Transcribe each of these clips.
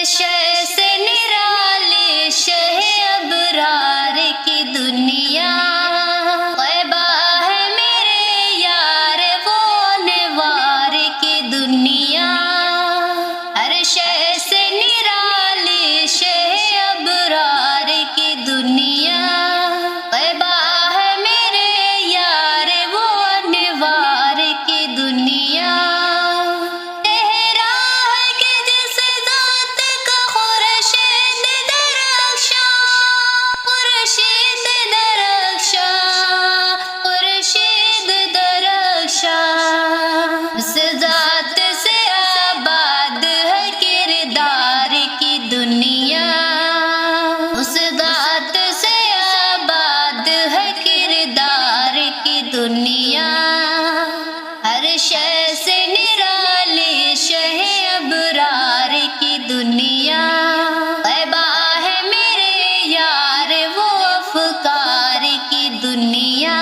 شے سے نرالی شہ ابرار کی دنیا، طیبہ ہے میرے یار وہ نوار کی دنیا، ہر شے سے نرالی شہ ابرار کی دنیا، طیبہ ہے میرے یار وہ نوار کی دنیا۔ اس ذات سے آباد ہے کردار کی دنیا، اس ذات سے آباد ہے کردار کی دنیا، ہر شے سے نرالی شہ ابرار کی دنیا، طیبہ ہے میرے یار وہ افکار کی دنیا۔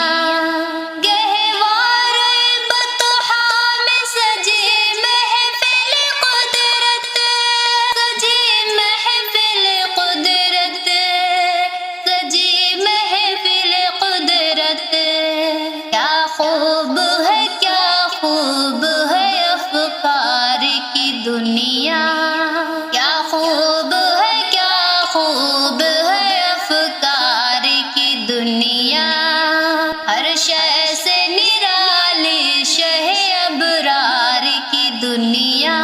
دنیا کیا خوب ہے، کیا خوب ہے افکار کی دنیا، ہر شے سے نرالی شہ ابرار کی دنیا،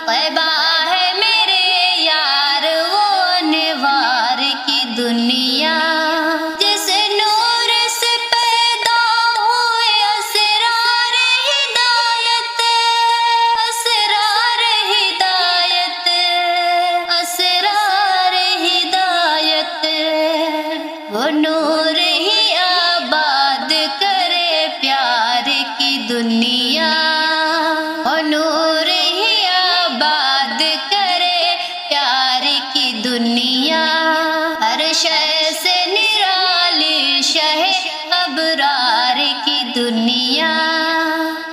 طیبہ ہے میرے یار وہ انوار کی دنیا۔ جس نور سے پیدا ہوئے اسرار ہدایت، اسرار ہدایت، اسرار ہدایت، وہ نور ہی آباد کرے پیار کی دنیا، وہ نور ہی آباد کرے پیار کی دنیا، ہر شے سے نرالی شہ ابرار کی دنیا،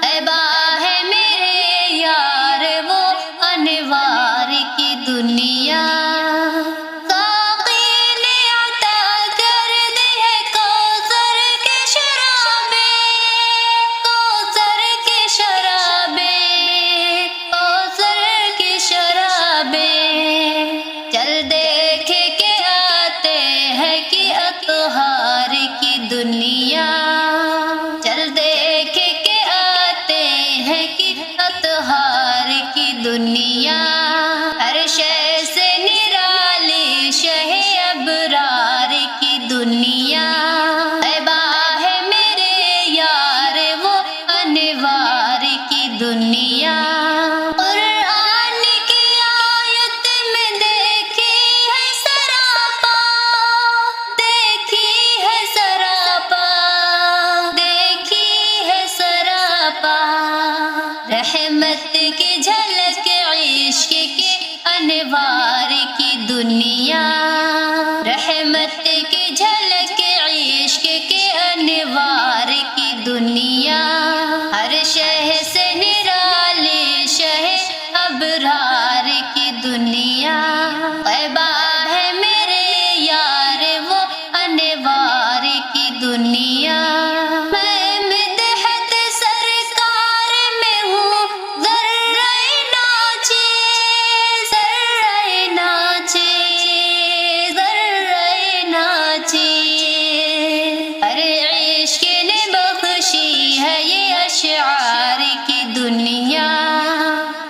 طیبہ ہے میرے یار وہ انوار کی دنیا۔ ساقی نے عطا کر دی ہے کوثر کی شرابیں، کوثر کی شرابیں، کوثر کی شرابیں، چل دیکھ کے آتے ہیں کہ اطہار کی دنیا، چل دیکھ کے آتے ہیں کہ اطہار کی دنیا، ہر شے سے نرالی شہ ابرار کی دنیا، طیبہ ہے میرے یار وہ انوار کی دنیا۔ قرآن کی آیت میں دیکھی ہے سراپا، دیکھی ہے سراپا، دیکھی ہے سراپا، رحمت کی جھلک عشق کے انوار کی دنیا، رحمت کی جھلک عشق کے انوار کی دنیا، ہر شے سے نرالی شہ ابرار کی دنیا، طیبہ ہے میرے یار وہ انوار کی دنیا۔ میں مدحت سرکار میں ہوں ذرہ ناچے، ذرہ ناچے، ذرہ ناچے، ارے عشق نے بخشی ہے یہ اشعار کی دنیا،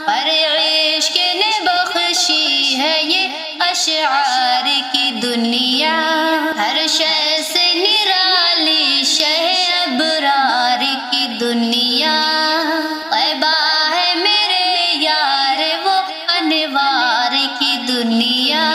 ارے عشق نے بخشی ہے یہ اشعار کی دنیا، ہر شے سے نرالی شہ ابرار کی دنیا، طیبہ ہے میرے یار وہ انوار کی دنیا۔